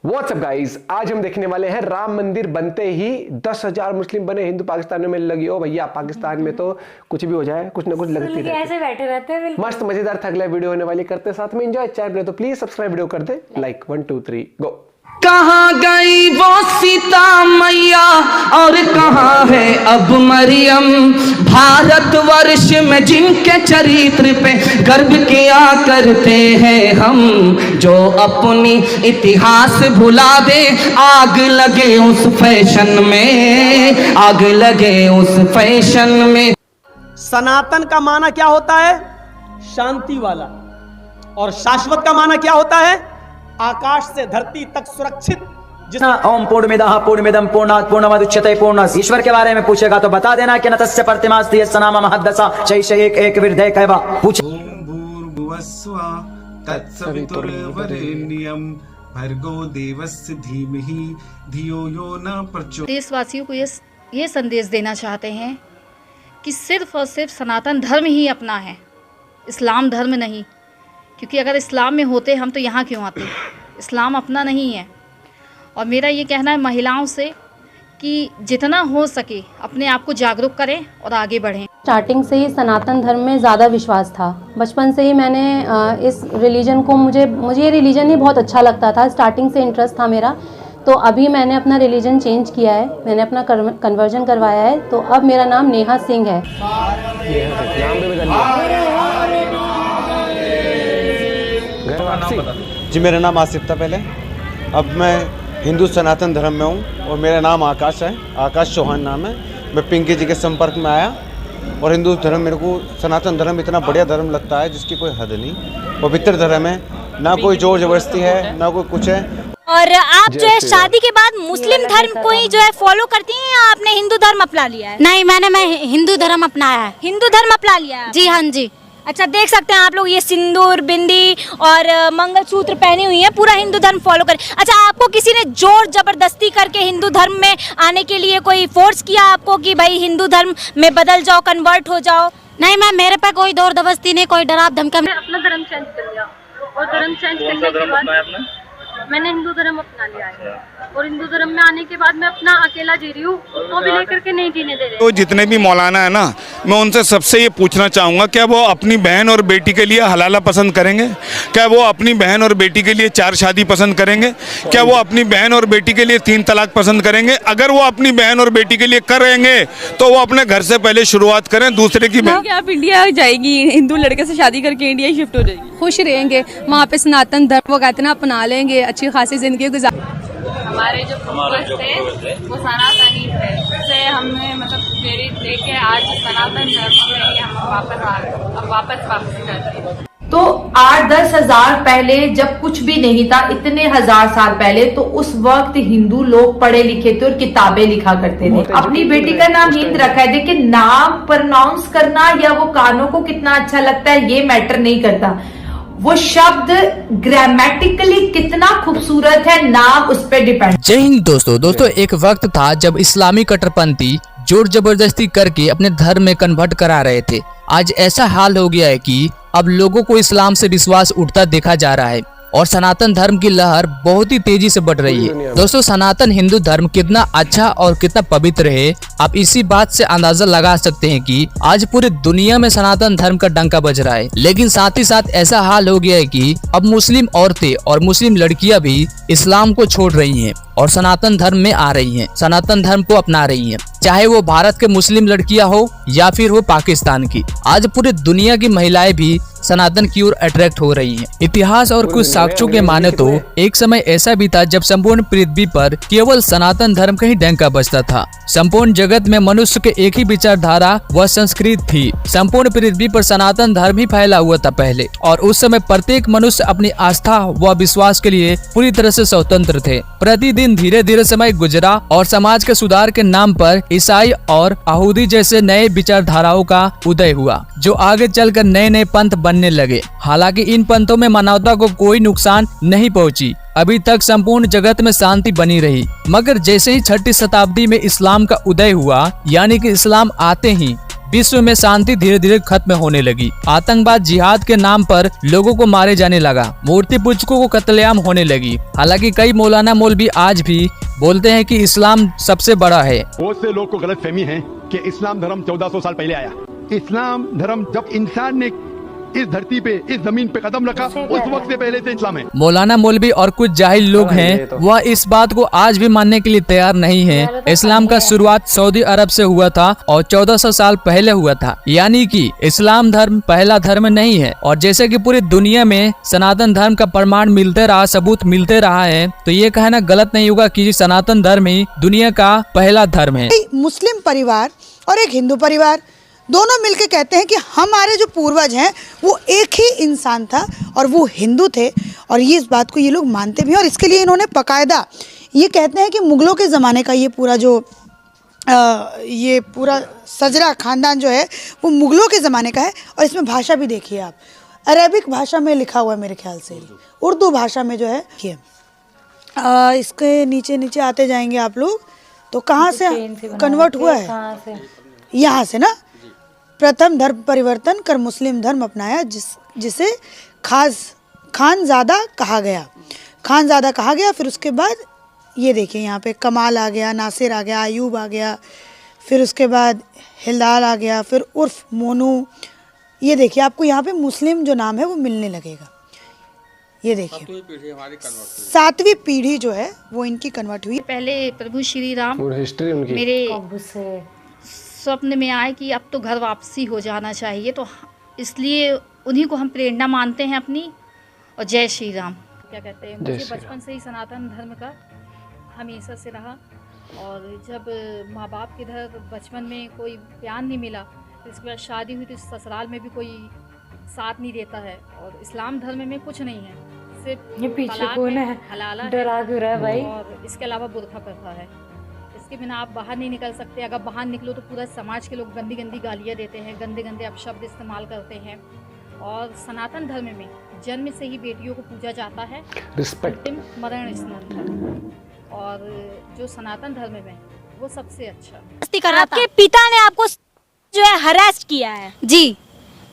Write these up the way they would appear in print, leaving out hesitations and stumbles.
WhatsApp guys, आज हम देखने वाले हैं राम मंदिर बनते ही 10,000 मुस्लिम बने हिंदू पाकिस्तान में लगी हो भैया। पाकिस्तान में तो कुछ भी हो जाए, कुछ ना कुछ लगती रहती है, ऐसे बैठे रहते हैं। मस्त मजेदार थगला वीडियो होने वाली, करते साथ में एंजॉय। चैनल तो प्लीज सब्सक्राइब वीडियो कर दे लाइक। 1 2 3 गो। कहाँ गई वो सीता मैया और कहाँ है अब मरियम, भारतवर्ष में जिनके चरित्र पे गर्व किया करते हैं हम, जो अपनी इतिहास भुला दे आग लगे उस फैशन में, आग लगे उस फैशन में। सनातन का माना क्या होता है? शांति वाला। और शाश्वत का माना क्या होता है? आकाश से धरती तक सुरक्षित। ओम पूर्णमिदः पूर्णमिदं पूर्णात् पूर्णमुदच्यते पूर्णस्य। ईश्वर के बारे में पूछेगा तो बता देना कि न तस्य प्रतिमास्ति यस्य नाम महद्दशा चैष एक विरधे कैवा। पूछ ओम भूर्भुवस्सुः तत्सवितुर्वरेण्यं भर्गो देवस्य धीमहि धियो यो न प्रचोदयात्। देशवासियों को ये संदेश देना चाहते हैं कि सिर्फ और सिर्फ सनातन धर्म ही अपना है, इस्लाम धर्म नहीं। क्योंकि अगर इस्लाम में होते हम तो यहाँ क्यों आते? इस्लाम अपना नहीं है। और मेरा ये कहना है महिलाओं से कि जितना हो सके अपने आप को जागरूक करें और आगे बढ़ें। स्टार्टिंग से ही सनातन धर्म में ज़्यादा विश्वास था। बचपन से ही मैंने इस रिलीजन को मुझे ये रिलीजन ही बहुत अच्छा लगता था। स्टार्टिंग से इंटरेस्ट था मेरा। तो अभी मैंने अपना रिलीजन चेंज किया है, मैंने अपना कन्वर्जन करवाया है। तो अब मेरा नाम नेहा सिंह है। जी मेरा नाम आसिफ था पहले, अब मैं हिंदू सनातन धर्म में हूँ और मेरा नाम आकाश है, आकाश चौहान नाम है। मैं पिंकी जी के संपर्क में आया और हिंदू धर्म मेरे को सनातन धर्म इतना बढ़िया धर्म लगता है जिसकी कोई हद नहीं। पवित्र धर्म है, ना कोई जोर जबरदस्ती है ना कोई कुछ है। और आप जो है शादी के बाद मुस्लिम धर्म को ही जो है फॉलो करती हैं या आपने हिंदू धर्म अपना लिया है? नहीं, मैं हिंदू धर्म अपनाया है। हिंदू धर्म अपना लिया है? जी हाँ जी। अच्छा, देख सकते हैं आप लोग ये सिंदूर, बिंदी और मंगलसूत्र पहनी हुई है, पूरा हिंदू धर्म फॉलो कर। अच्छा, आपको किसी ने जोर जबरदस्ती करके हिंदू धर्म में आने के लिए कोई फोर्स किया आपको कि भाई हिंदू धर्म में बदल जाओ, कन्वर्ट हो जाओ? नहीं मैम, मेरे पे कोई जोर जबरदस्ती नहीं, कोई डराव धमका। मैंने अपना धर्म चेंज कर लिया और धर्म चेंज करने के बाद मैंने हिंदू धर्म अपना लिया है। और हिंदू धर्म में आने के बाद मैं अपना अकेला जी रही हूँ, वो भी लेकर के नहीं जीने दे रहे। तो जितने भी मौलाना है ना, मैं उनसे सबसे ये पूछना चाहूँगा, क्या वो अपनी बहन और बेटी के लिए हलाला पसंद करेंगे? क्या वो अपनी बहन और बेटी के लिए 4 शादी पसंद करेंगे? क्या वो अपनी बहन और बेटी के लिए 3 तलाक पसंद करेंगे? अगर वो अपनी बहन और बेटी के लिए करेंगे तो वो अपने घर से पहले शुरुआत करें, दूसरे की बहन। आप इंडिया जाएगी, हिंदू लड़के से शादी करके इंडिया शिफ्ट हो जाएगी, खुश रहेंगे वहाँ पे, सनातन धर्म वो कहते हैं ना अपना लेंगे, अच्छी खासी जिंदगी गुजार। हमारे जो पूर्वज थे वो सनातनी थे, इससे हमने मतलब प्रेरित लेके आज सनातन धर्म में हम वापस आ गए, अब वापस वापसी करते हैं। तो 8-10 हजार पहले जब कुछ भी नहीं था, इतने हजार साल पहले, तो उस वक्त हिंदू लोग पढ़े लिखे थे और किताबें लिखा करते थे। अपनी बेटी का नाम हिंद रखा है। देखिए, नाम प्रोनाउंस करना या वो कानों को कितना अच्छा लगता है ये मैटर नहीं करता, वो शब्द ग्रामेटिकली कितना खूबसूरत है नाम उस पर डिपेंड। जय हिंद दोस्तों, एक वक्त था जब इस्लामी कट्टरपंथी जोर जबरदस्ती करके अपने धर्म में कन्वर्ट करा रहे थे। आज ऐसा हाल हो गया है कि अब लोगों को इस्लाम से विश्वास उठता देखा जा रहा है और सनातन धर्म की लहर बहुत ही तेजी से बढ़ रही है। दोस्तों, सनातन हिंदू धर्म कितना अच्छा और कितना पवित्र है, आप इसी बात से अंदाजा लगा सकते हैं कि आज पूरी दुनिया में सनातन धर्म का डंका बज रहा है। लेकिन साथ ही साथ ऐसा हाल हो गया है कि अब मुस्लिम औरतें और मुस्लिम लड़कियां भी इस्लाम को छोड़ रही हैं और सनातन धर्म में आ रही हैं, सनातन धर्म को अपना रही हैं। चाहे वो भारत के मुस्लिम लड़कियां हो या फिर वो पाकिस्तान की, आज पूरी दुनिया की महिलाएं भी सनातन की ओर अट्रैक्ट हो रही हैं। इतिहास और कुछ साक्ष्यों के माने तो एक समय ऐसा भी था जब संपूर्ण पृथ्वी पर केवल सनातन धर्म का ही डंका बजता था। संपूर्ण जगत में मनुष्य के एक ही विचारधारा व संस्कृति थी। संपूर्ण पृथ्वी पर सनातन धर्म ही फैला हुआ था पहले, और उस समय प्रत्येक मनुष्य अपनी आस्था व विश्वास के लिए पूरी तरह से स्वतंत्र थे। प्रतिदिन धीरे धीरे समय गुजरा और समाज के सुधार के नाम पर ईसाई और यहूदी जैसे नए विचारधाराओं का उदय हुआ, जो आगे चलकर नए नए पंथ बनने लगे। हालांकि इन पंथों में मानवता को कोई नुकसान नहीं पहुंची। अभी तक संपूर्ण जगत में शांति बनी रही। मगर जैसे ही 6ठी शताब्दी में इस्लाम का उदय हुआ, यानी कि इस्लाम आते ही विश्व में शांति धीरे धीरे खत्म होने लगी। आतंकवाद जिहाद के नाम पर लोगों को मारे जाने लगा। मूर्ति पूजकों को कत्लेआम होने लगी। हालांकि कई मौलाना मौलवी आज भी बोलते हैं कि इस्लाम सबसे बड़ा है। बहुत से लोग को गलतफहमी है कि इस्लाम धर्म 1400 साल पहले आया। इस्लाम धर्म जब इंसान ने इस धरती पे, इस जमीन पे कदम रखा, उस वक्त से पहले से इस्लाम है। मौलाना मौलवी और कुछ जाहिल लोग हैं, वह इस बात को आज भी मानने के लिए तैयार नहीं है। इस्लाम का शुरुआत सऊदी अरब से हुआ था और 1400 साल पहले हुआ था, यानी कि इस्लाम धर्म पहला धर्म नहीं है। और जैसे कि पूरी दुनिया में सनातन धर्म का प्रमाण मिलते रहा, सबूत मिलते रहा है, तो ये कहना गलत नहीं होगा कि सनातन धर्म ही दुनिया का पहला धर्म है। मुस्लिम परिवार और एक हिंदू परिवार दोनों मिलकर कहते हैं कि हमारे जो पूर्वज हैं वो एक ही इंसान था और वो हिंदू थे, और ये इस बात को ये लोग मानते भी हैं। और इसके लिए इन्होंने बाकायदा ये कहते हैं कि मुगलों के ज़माने का ये पूरा जो ये पूरा सजरा ख़ानदान जो है वो मुगलों के ज़माने का है। और इसमें भाषा भी देखिए आप, अरेबिक भाषा में लिखा हुआ है मेरे ख्याल से, उर्दू भाषा में जो है ये। इसके नीचे नीचे आते जाएंगे आप लोग तो कहाँ से कन्वर्ट हुआ है, यहाँ से ना। प्रथम धर्म परिवर्तन कर मुस्लिम धर्म अपनाया, जिसे खानज़ादा कहा गया, खानज़ादा कहा गया। फिर उसके बाद ये देखिए यहाँ पे कमाल आ गया, नासिर आ गया, अयूब आ गया, फिर उसके बाद हिलाल आ गया, फिर उर्फ मोनू। ये देखिए आपको यहाँ पे मुस्लिम जो नाम है वो मिलने लगेगा। ये देखिए 7वीं पीढ़ी जो है वो इनकी कन्वर्ट हुई। पहले प्रभु श्री राम हिस्ट्री उनकी मेरे स्वप्न में आए कि अब तो घर वापसी हो जाना चाहिए, तो इसलिए उन्हीं को हम प्रेरणा मानते हैं अपनी। और जय श्री राम क्या कहते हैं, मुझे बचपन से ही सनातन धर्म का हमेशा से रहा। और जब माँ बाप के घर बचपन में कोई प्यार नहीं मिला, तो इसके बाद शादी हुई तो ससुराल में भी कोई साथ नहीं देता है। और इस्लाम धर्म में कुछ नहीं है, सिर्फ ये पीछे कौन है, हलाला डरा क्यों रहा है भाई। और इसके अलावा बुर्का प्रथा है, इसके बिना आप बाहर नहीं निकल सकते। अगर बाहर निकलो तो पूरा समाज के लोग गंदी गंदी गालियाँ देते हैं, गंदे गंदे अपशब्द इस्तेमाल करते हैं। और सनातन धर्म में जन्म से ही बेटियों को पूजा जाता है, रिस्पेक्ट, मरण स्नान। और जो सनातन धर्म में वो सबसे अच्छा। आपके पिता ने आपको जो है हरास किया है जी,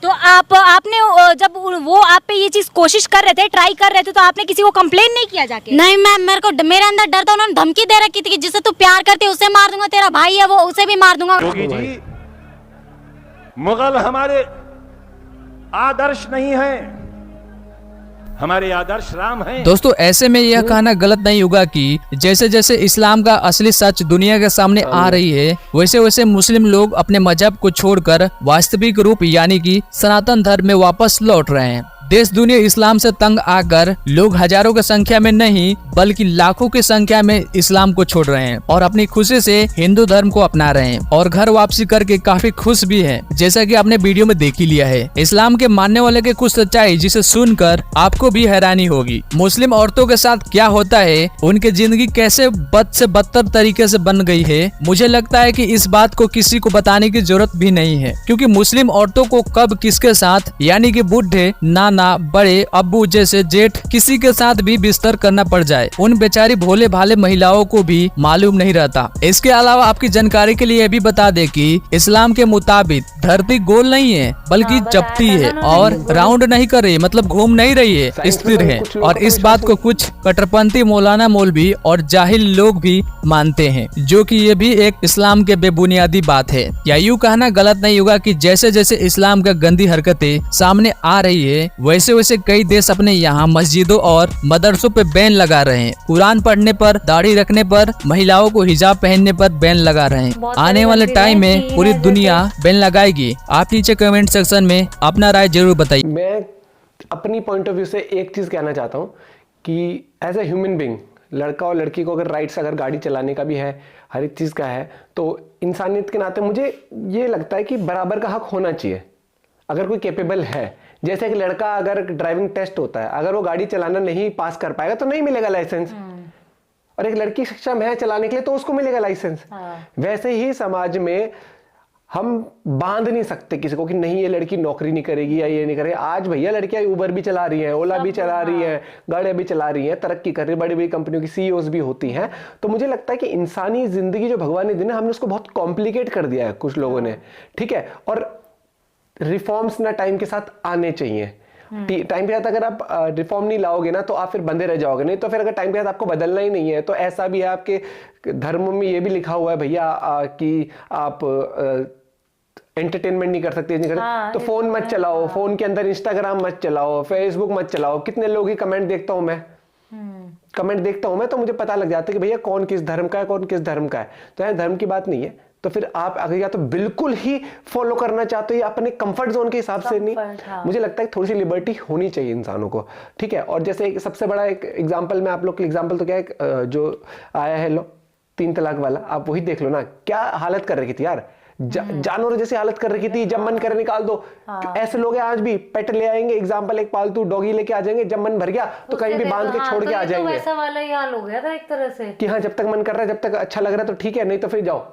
तो आपने जब वो आप पे ये चीज कोशिश कर रहे थे, ट्राई कर रहे थे, तो आपने किसी को कंप्लेन नहीं किया जाके? नहीं मैम, मेरे अंदर डर था। उन्होंने धमकी दे रखी थी कि जिसे तू प्यार करती है उसे मार दूंगा, तेरा भाई है वो उसे भी मार दूंगा। योगी जी, मुगल हमारे आदर्श नहीं है, हमारे आदर्श राम हैं। दोस्तों ऐसे में यह कहना गलत नहीं होगा कि जैसे जैसे इस्लाम का असली सच दुनिया के सामने आ रही है, वैसे वैसे मुस्लिम लोग अपने मजहब को छोड़कर वास्तविक रूप यानी कि सनातन धर्म में वापस लौट रहे हैं। देश दुनिया इस्लाम से तंग आकर लोग हजारों की संख्या में नहीं बल्कि लाखों की संख्या में इस्लाम को छोड़ रहे हैं और अपनी खुशी से हिंदू धर्म को अपना रहे हैं और घर वापसी करके काफी खुश भी हैं, जैसा कि आपने वीडियो में देख ही लिया है। इस्लाम के मानने वाले के कुछ सच्चाई जिसे सुनकर आपको भी हैरानी होगी। मुस्लिम औरतों के साथ क्या होता है, उनकी जिंदगी कैसे बद से बदतर तरीके से बन गई है, मुझे लगता है कि इस बात को किसी को बताने की जरूरत भी नहीं है, क्योंकि मुस्लिम औरतों को कब किसके साथ यानी कि बूढ़े, नाना, बड़े, अब्बू जैसे जेठ किसी के साथ भी बिस्तर करना पड़ जाए, उन बेचारी भोले भाले महिलाओं को भी मालूम नहीं रहता। इसके अलावा आपकी जानकारी के लिए भी बता दे कि इस्लाम के मुताबिक धरती गोल नहीं है बल्कि चपटी है और राउंड नहीं कर रही, मतलब घूम नहीं रही है, स्थिर है। और इस बात को कुछ कट्टरपंथी मौलाना मौलवी और जाहिल लोग भी मानते हैं, जो कि ये भी एक इस्लाम के बेबुनियादी बात है। या यूँ कहना गलत नहीं होगा कि जैसे जैसे इस्लाम का गंदी हरकतें सामने आ रही है, वैसे वैसे कई देश अपने यहाँ मस्जिदों और मदरसों पे बैन लगा रहे हैं। कुरान पढ़ने पर, दाढ़ी रखने पर, महिलाओं को हिजाब पहनने पर बैन लगा रहे हैं। आने वाले टाइम में पूरी दुनिया बैन लगाएगी। आप नीचे कमेंट सेक्शन में अपना राय जरूर बताइए। मैं अपनी पॉइंट ऑफ व्यू से एक चीज कहना चाहता हूँ कि एज ए ह्यूमन बीइंग, लड़का और लड़की को अगर राइट्स, अगर गाड़ी चलाने का भी है, हर एक चीज का है, तो इंसानियत के नाते मुझे ये लगता है कि बराबर का हक होना चाहिए। अगर कोई कैपेबल है, जैसे एक लड़का अगर ड्राइविंग टेस्ट होता है, अगर वो गाड़ी चलाना नहीं पास कर पाएगा तो नहीं मिलेगा लाइसेंस, और एक लड़की सक्षम है चलाने के लिए तो उसको मिलेगा लाइसेंस। वैसे ही समाज में हम बांध नहीं सकते किसी को कि नहीं ये लड़की नौकरी नहीं करेगी या ये नहीं करेगी। आज भैया लड़कियां उबर भी चला रही हैं, ओला भी चला रही हैं, गाड़ियां भी चला रही हैं, तरक्की कर रही है, बड़ी बड़ी कंपनियों की सीईओज भी होती हैं। तो मुझे लगता है कि इंसानी जिंदगी जो भगवान ने दी ना, हमने उसको बहुत कॉम्प्लिकेट कर दिया है कुछ लोगों ने, ठीक है। और रिफॉर्म्स ना टाइम के साथ आने चाहिए। टाइम के साथ अगर आप रिफॉर्म नहीं लाओगे ना तो आप फिर बंधे रह जाओगे, नहीं तो फिर अगर टाइम के साथ आपको बदलना ही नहीं है तो ऐसा भी है। आपके धर्म में ये भी लिखा हुआ है भैया कि आप एंटरटेनमेंट नहीं कर सकते, नहीं कर तो फोन मत चलाओ, फोन के अंदर इंस्टाग्राम मत चलाओ, फेसबुक मत चलाओ। कितने लोग ही कमेंट देखता हूं मैं, कमेंट देखता हूं मैं, तो मुझे पता लग जाता है कि भैया कौन किस धर्म का है, कौन किस धर्म का है। तो यह धर्म की बात नहीं है। तो फिर आप अगर या तो बिल्कुल ही फॉलो करना चाहते हो या अपने कंफर्ट जोन के हिसाब से नहीं, मुझे लगता है थोड़ी सी लिबर्टी होनी चाहिए इंसानों को, ठीक है। और जैसे सबसे बड़ा एक एग्जांपल मैं आप लोग के एग्जांपल तो क्या है, जो आया है लो 3 तलाक वाला, आप वही देख लो ना, क्या हालत कर रखी थी यार, जानवरों जैसी हालत कर रखी थी। जब मन करे निकाल दो। ऐसे लोग हैं आज भी, पेट ले आएंगे, एग्जांपल एक पालतू डॉगी लेके आ जाएंगे, जब मन भर गया तो कहीं भी बांध के छोड़ के आ जाएंगे। वैसा वाला ही हाल हो गया था एक तरह से कि हाँ जब तक मन कर रहा है, जब तक अच्छा लग रहा है तो ठीक है, नहीं तो फिर जाओ।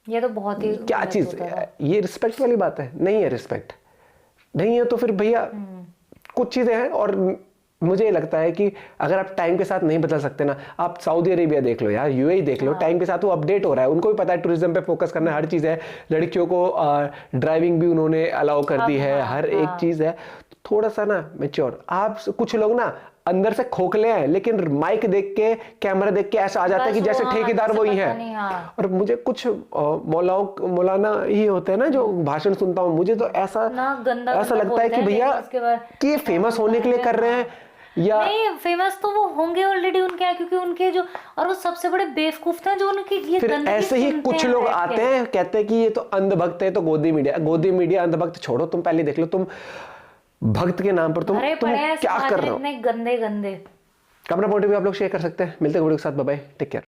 ये तो बहुत ही क्या चीज, ये रिस्पेक्ट वाली बात है? नहीं है, रिस्पेक्ट नहीं है तो फिर भैया कुछ चीजें हैं। और मुझे लगता है कि अगर आप टाइम के साथ नहीं बदल सकते ना, आप सऊदी अरेबिया देख लो यार, यूएई देख लो, टाइम के साथ वो अपडेट हो रहा है। उनको भी पता है टूरिज्म पे फोकस करना, हर चीज है। लड़कियों को ड्राइविंग भी उन्होंने अलाउ कर दी है, हर एक चीज है। थोड़ा सा ना मैच्योर। आप कुछ लोग ना अंदर से खोखले हैं, लेकिन माइक देख के, कैमरा देख के ऐसा आ जाता है कि जैसे ठेकेदार वही है। और मुझे कुछ मौलाना ही होते हैं ना जो भाषण सुनता हूँ, मुझे तो ऐसा लगता है कि भैया कि ये फेमस होने के लिए कर रहे हैं या नहीं। फेमस तो वो होंगे ऑलरेडी उनके, क्योंकि उनके जो, और वो सबसे बड़े बेवकूफ थे जो उनकी ये फिर ऐसे ही कुछ लोग आते हैं, कहते हैं कि ये तो अंधभक्त है, तो गोदी मीडिया अंधभक्त छोड़ो, तुम पहले देख लो, तुम भक्त के नाम पर तुम क्या कर रहे हो। गंदे कैमरा पॉइंट भी आप लोग शेयर कर सकते हैं। मिलते हैं वीडियो के साथ, बाय बाय, टेक केयर।